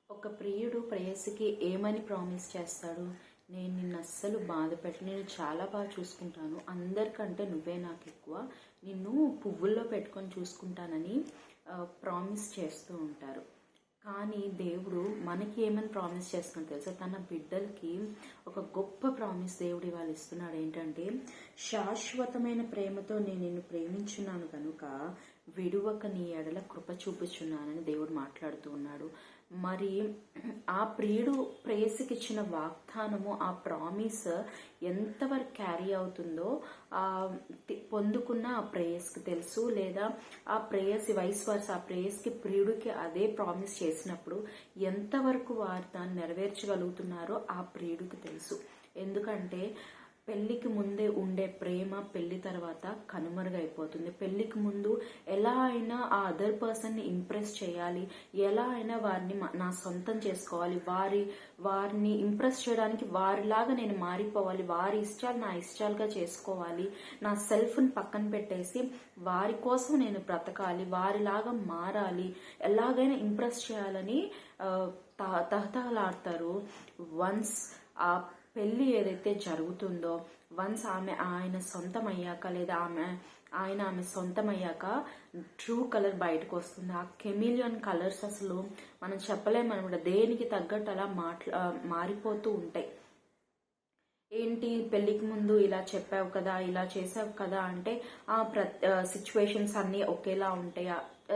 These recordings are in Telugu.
ఒక ప్రియుడు ప్రేయసికి ఏమని ప్రామిస్ చేస్తాడు? నేను నిన్ను అస్సలు బాధ పెట్టను, నేను చాలా బాగా చూసుకుంటాను, అందరికంటే నువ్వే నాకు ఎక్కువ, నిన్ను పువ్వుల్లో పెట్టుకొని చూసుకుంటానని ప్రామిస్ చేస్తూ ఉంటారు. కానీ దేవుడు మనకి ఏమని ప్రామిస్ చేస్తున్నాడు తెలుసా? తన బిడ్డలకి ఒక గొప్ప ప్రామిస్ దేవుడు ఇవాళ ఇస్తున్నాడు. ఏంటంటే, శాశ్వతమైన ప్రేమతో నేను నిన్ను ప్రేమించున్నాను కనుక విడువక నీ ఎడల కృప చూపుచున్నానని దేవుడు మాట్లాడుతూ ఉన్నాడు. మరి ఆ ప్రియుడు ప్రేయసికి ఇచ్చిన వాగ్దానము, ఆ ప్రామిస్ ఎంతవరకు క్యారీ అవుతుందో పొందుకున్న ఆ ప్రేయస్కి తెలుసు. లేదా ఆ ప్రేయసి వైస్ వర్స, ఆ ప్రేయస్కి ప్రియుడికి అదే ప్రామిస్ చేసినప్పుడు ఎంతవరకు వారు దాన్ని నెరవేర్చగలుగుతున్నారో ఆ ప్రియుడికి తెలుసు. ఎందుకంటే పెళ్లికి ముందే ఉండే ప్రేమ పెళ్లి తర్వాత కనుమరుగైపోతుంది. పెళ్లికి ముందు ఎలా అయినా ఆ అదర్ పర్సన్ని ఇంప్రెస్ చేయాలి, ఎలా అయినా వారిని నా సొంతం చేసుకోవాలి, వారిని ఇంప్రెస్ చేయడానికి వారిలాగా నేను మారిపోవాలి, వారి ఇష్టాలు నా ఇష్టాలుగా చేసుకోవాలి, నా సెల్ఫ్ని పక్కన పెట్టేసి వారి కోసం నేను బ్రతకాలి, వారిలాగా మారాలి, ఎలాగైనా ఇంప్రెస్ చేయాలని తహతహలాడతారు. వన్స్ ఆ పెళ్లి ఏదైతే జరుగుతుందో, వన్స్ ఆయన సొంతం అయ్యాక, లేదా ఆమె సొంతం అయ్యాక ట్రూ కలర్ బయటకు వస్తుంది. ఆ కెమిలియన్ కలర్స్ అసలు మనం చెప్పలేమన్నమాట. దేనికి తగ్గట్టు అలా మారిపోతూ ఉంటాయి. ఏంటి, పెళ్లికి ముందు ఇలా చెప్పావు కదా, ఇలా చేసావు కదా అంటే ఆ సిచ్యువేషన్స్ అన్నీ ఒకేలా ఉంటాయి.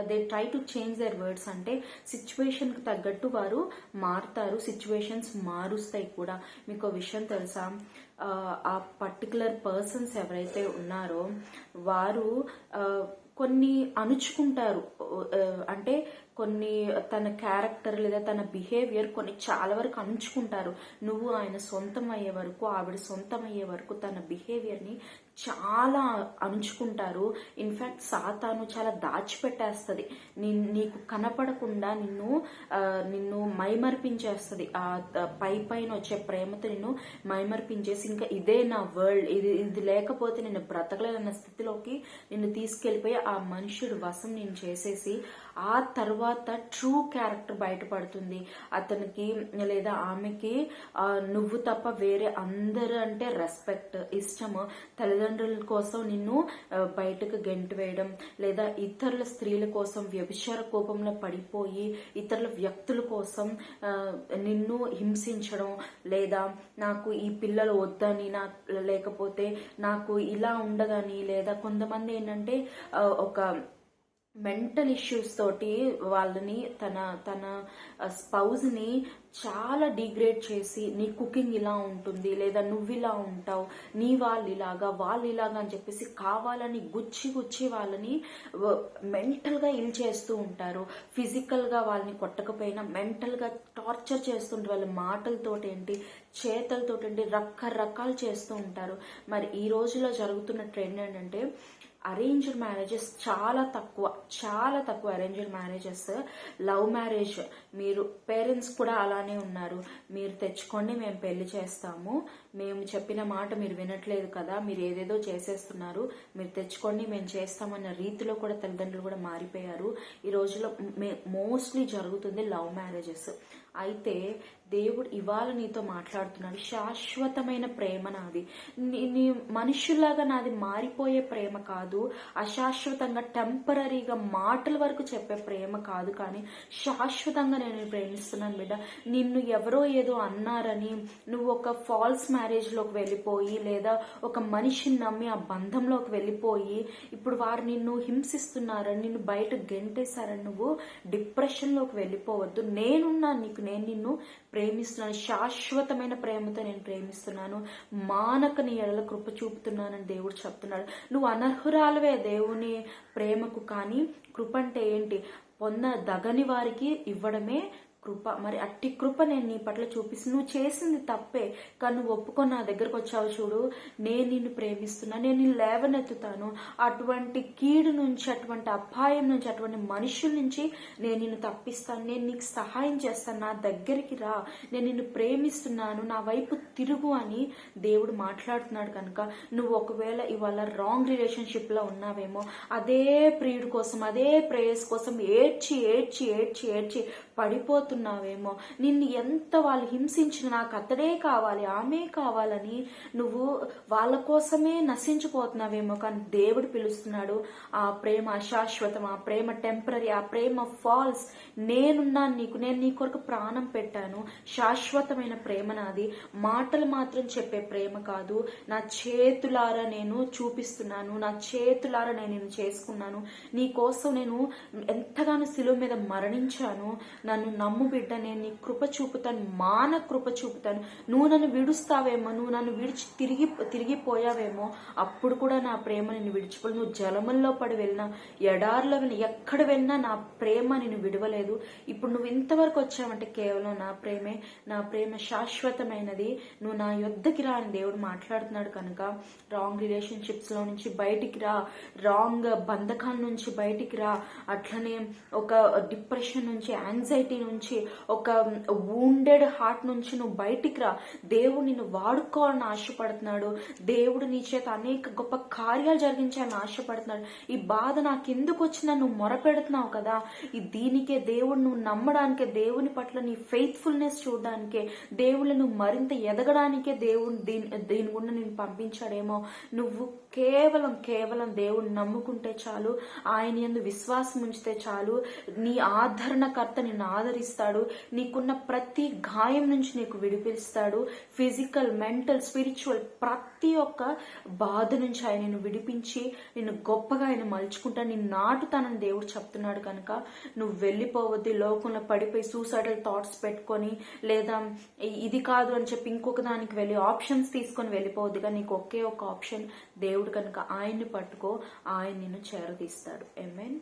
They try to change their words. అంటే సిచ్యువేషన్కి తగ్గట్టు వారు మారుతారు, సిచ్యువేషన్స్ మారుస్తాయి కూడా. మీకు విషయం తెలుసా? ఆ పర్టికులర్ పర్సన్స్ ఎవరైతే ఉన్నారో వారు కొన్ని అణుచుకుంటారు. అంటే కొన్ని తన క్యారెక్టర్ లేదా తన బిహేవియర్ కొన్ని చాలా వరకు అణుచుకుంటారు. నువ్వు ఆయన సొంతం అయ్యే వరకు, ఆవిడ సొంతం అయ్యే వరకు తన బిహేవియర్ని చాలా అణుచుకుంటారు. ఇన్ఫ్యాక్ట్ సాతాను చాలా దాచిపెట్టేస్తుంది, నీకు కనపడకుండా నిన్ను మైమర్పించేస్తుంది. ఆ పైన వచ్చే ప్రేమతో నిన్ను మైమర్పించేసి ఇంకా ఇదే నా వరల్డ్, ఇది లేకపోతే నేను బ్రతకలేదన్న స్థితిలోకి నిన్ను తీసుకెళ్లిపోయి ఆ మనుషుడు వశం నేను చేసేసి ఆ తర్వాత ట్రూ క్యారెక్టర్ బయటపడుతుంది. అతనికి లేదా ఆమెకి నువ్వు తప్ప వేరే అందరూ అంటే రెస్పెక్ట్, ఇష్టము, తల్లిదండ్రుల కోసం నిన్ను బయటకు గెంటి వేయడం, లేదా ఇతరుల స్త్రీల కోసం వ్యభిచార కోపంలో పడిపోయి ఇతరుల వ్యక్తుల కోసం నిన్ను హింసించడం, లేదా నాకు ఈ పిల్లలు వద్దని, లేకపోతే నాకు ఇలా ఉండదని, లేదా కొంతమంది ఏంటంటే ఒక మెంటల్ ఇష్యూస్ తోటి వాళ్ళని తన స్పౌజ్ని చాలా డిగ్రేడ్ చేసి, నీ కుకింగ్ ఇలా ఉంటుంది, లేదా నువ్వు ఇలా ఉంటావు, నీ వాళ్ళు ఇలాగా అని చెప్పేసి కావాలని గుచ్చి వాళ్ళని మెంటల్గా ఇల్ చేస్తూ ఉంటారు. ఫిజికల్గా వాళ్ళని కొట్టకపోయినా మెంటల్గా టార్చర్ చేస్తుంటారు. వాళ్ళ మాటలతోటి ఏంటి, చేతలతోటి ఏంటి, రకరకాలు చేస్తూ ఉంటారు. మరి ఈ రోజులో జరుగుతున్న ట్రెండ్ ఏంటంటే అరేంజ్డ్ మ్యారేజెస్ చాలా తక్కువ అరేంజ్డ్ మ్యారేజెస్. లవ్ మ్యారేజ్, మీరు పేరెంట్స్ కూడా అలానే ఉన్నారు, మీరు తెచ్చుకోండి మేము పెళ్లి చేస్తాము, మేము చెప్పిన మాట మీరు వినట్లేదు కదా, మీరు ఏదేదో చేసేస్తున్నారు, మీరు తెచ్చుకోండి మేము చేస్తామన్న రీతిలో కూడా తల్లిదండ్రులు కూడా మారిపోయారు. ఈ రోజులో మోస్ట్లీ జరుగుతుంది లవ్ మ్యారేజెస్. అయితే దేవుడు ఇవాళ నీతో మాట్లాడుతున్నాడు. శాశ్వతమైన ప్రేమ నాది, నీ మనుషుల్లాగా నాది మారిపోయే ప్రేమ కాదు, అశాశ్వతంగా టెంపరీగా మాటల వరకు చెప్పే ప్రేమ కాదు, కానీ శాశ్వతంగా నేను ప్రేమిస్తున్నాను బిడ్డ. నిన్ను ఎవరో ఏదో అన్నారని నువ్వు ఒక ఫాల్స్ మ్యారేజ్లోకి వెళ్ళిపోయి, లేదా ఒక మనిషిని నమ్మి ఆ బంధంలోకి వెళ్ళిపోయి ఇప్పుడు వారు నిన్ను హింసిస్తున్నారని, నిన్ను బయట గెంటేశారని నువ్వు డిప్రెషన్లోకి వెళ్ళిపోవద్దు. నేను నిన్ను ప్రేమిస్తున్నాను, శాశ్వతమైన ప్రేమతో నేను ప్రేమిస్తున్నాను, మానక నీ ఎడల కృప చూపుతున్నానని దేవుడు చెప్తున్నాడు. నువ్వు అనర్హురాలవే దేవుని ప్రేమకు, కానీ కృప అంటే ఏంటి? పొందదగని వారికి ఇవ్వడమే కృప. మరి అట్టి కృప నేను నీ పట్ల చూపిస్తు, నువ్వు చేసింది తప్పే కానీ నువ్వు ఒప్పుకొని నా దగ్గరకు వచ్చావు చూడు, నేను నిన్ను ప్రేమిస్తున్నా, నేను నిన్ను లేవనెత్తుతాను, అటువంటి కీడు నుంచి, అటువంటి అపాయం నుంచి, అటువంటి మనుషుల నుంచి నేను నిన్ను తప్పిస్తాను, నేను నీకు సహాయం చేస్తాను, నా దగ్గరికి రా, నేను నిన్ను ప్రేమిస్తున్నాను, నా వైపు తిరుగు అని దేవుడు మాట్లాడుతున్నాడు. కనుక నువ్వు ఒకవేళ ఇవాళ రాంగ్ రిలేషన్షిప్లో ఉన్నావేమో, అదే ప్రియుడి కోసం, అదే ప్రేయస్ కోసం ఏడ్చి పడిపోతున్నావేమో, నిన్ను ఎంత వాళ్ళు హింసించిన నాకు అతడే కావాలి, ఆమె కావాలని నువ్వు వాళ్ళ కోసమే నశించిపోతున్నావేమో. కానీ దేవుడు పిలుస్తున్నాడు, ఆ ప్రేమ అశాశ్వతం, ఆ ప్రేమ టెంపరీ, ఆ ప్రేమ ఫాల్స్. నేనున్నాను నీకు, నేను నీ కొరకు ప్రాణం పెట్టాను. శాశ్వతమైన ప్రేమ నాది, మాటలు మాత్రం చెప్పే ప్రేమ కాదు. నా చేతులారా నేను చూపిస్తున్నాను, నా చేతులారా నేను నిన్ను చేసుకున్నాను, నీ కోసం నేను ఎంతగానో శిలువ మీద మరణించాను. నన్ను నమ్ము బిడ్డ, నేను నీ కృప చూపుతాను, మాన కృప చూపుతాను. నువ్వు నన్ను విడుస్తావేమో, నువ్వు నన్ను విడిచి తిరిగిపోయావేమో, అప్పుడు కూడా నా ప్రేమ నిన్ను విడిచిపోలేదు. నువ్వు జలముల్లో పడి వెళ్ళినా, ఎడారిలో వెళ్ళినా, ఎక్కడ వెళ్ళినా నా ప్రేమ నిన్ను విడవలేదు. ఇప్పుడు నువ్వు ఇంతవరకు వచ్చావంటే కేవలం నా ప్రేమే. నా ప్రేమ శాశ్వతమైనది. నువ్వు నా యొద్దకి రా అని దేవుడు మాట్లాడుతున్నాడు కనుక రాంగ్ రిలేషన్షిప్స్ లో నుంచి బయటికి రా, రాంగ్ బంధకాల నుంచి బయటికి రా, అట్లనే ఒక డిప్రెషన్ నుంచి, యాంగ్జైటీ నుంచి, ఒక వూండెడ్ హార్ట్ నుంచి నువ్వు బయటికి రా. దేవుడు నిన్ను వాడుకోవాలని ఆశపడుతున్నాడు. దేవుడు నీ చేత అనేక గొప్ప కార్యాలు జరిగించాలని ఆశపడుతున్నాడు. ఈ బాధ నాకు ఎందుకు వచ్చినా నువ్వు మొరపెడుతున్నావు కదా, దీనికే దేవుడు, నువ్వు నమ్మడానికే, దేవుని పట్ల నీ ఫెయిత్ఫుల్నెస్ చూడడానికే, దేవుళ్ళు నువ్వు మరింత ఎదగడానికే దేవుడు దీని గుండా నేను పంపించాడేమో. నువ్వు కేవలం దేవుడు నమ్ముకుంటే చాలు, ఆయన యందు విశ్వాసం ఉంచితే చాలు. నీ ఆదరణకర్త నిన్ను ఆదరిస్తాడు. నీకున్న ప్రతి గాయం నుంచి నీకు విడిపిస్తాడు. ఫిజికల్, మెంటల్, స్పిరిచువల్ ప్రతి ఒక్క బాధ నుంచి ఆయన నిన్ను విడిపించి నిన్ను గొప్పగా ఆయన మలుచుకుంటా, నిన్ను నాటుతానని దేవుడు చెప్తున్నాడు. కనుక నువ్వు వెళ్ళిపోవద్దు లోకంలో పడిపోయి సూసైడల్ థాట్స్ పెట్టుకొని, లేదా ఇది కాదు అని చెప్పి ఇంకొక దానికి వెళ్ళి ఆప్షన్స్ తీసుకొని వెళ్ళిపోవద్దుగా. నీకు ఒకే ఒక ఆప్షన్ దేవుడు కనుక ఆయన్ని పట్టుకో, ఆయన నిన్ను చేరదీస్తాడు. ఆమేన్.